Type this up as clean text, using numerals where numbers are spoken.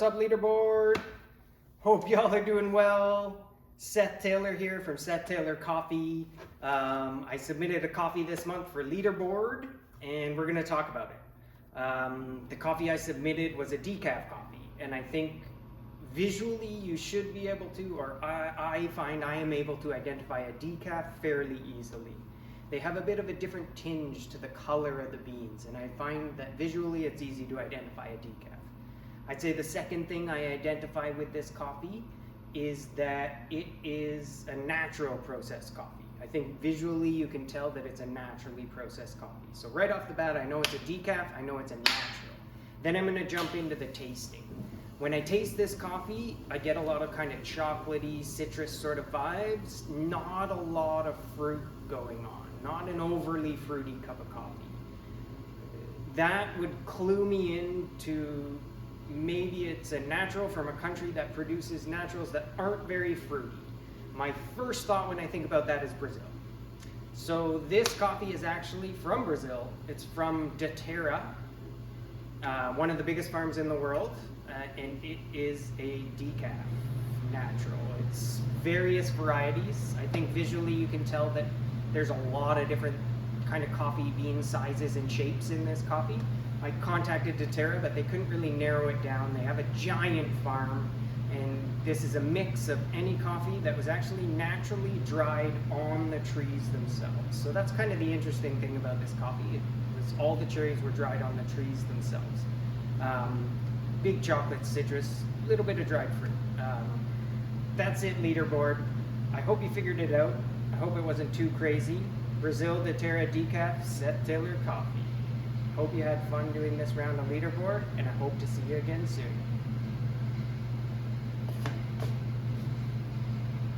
up, Leaderboard? Hope y'all are doing well. Seth Taylor here from Seth Taylor Coffee. I submitted a coffee this month for Leaderboard, and we're going to talk about it. The coffee I submitted was a decaf coffee, and I think visually you should be able to, or I find I am able to identify a decaf fairly easily. They have a bit of a different tinge to the color of the beans, and I find that visually it's easy to identify a decaf. I'd say the second thing I identify with this coffee is that it is a natural processed coffee. I think visually you can tell that it's a naturally processed coffee. So right off the bat, I know it's a decaf, I know it's a natural. Then I'm gonna jump into the tasting. When I taste this coffee, I get a lot of kind of chocolatey, citrus sort of vibes, not a lot of fruit going on, not an overly fruity cup of coffee. That would clue me into maybe it's a natural from a country that produces naturals that aren't very fruity. My first thought when I think about that is Brazil. So this coffee is actually from Brazil. It's from Daterra, one of the biggest farms in the world, and it is a decaf natural. It's various varieties. I think visually you can tell that there's a lot of different kind of coffee bean sizes and shapes in this coffee. I contacted Daterra, but they couldn't really narrow it down. They have a giant farm, and this is a mix of any coffee that was actually naturally dried on the trees themselves. So that's kind of the interesting thing about this coffee. It was all the cherries were dried on the trees themselves. Big chocolate, citrus, a little bit of dried fruit. That's it, Leaderboard. I hope you figured it out. I hope it wasn't too crazy. Brazil, Daterra, Decaf, Seth Taylor Coffee. Hope you had fun doing this round on Leaderboard, and I hope to see you again soon.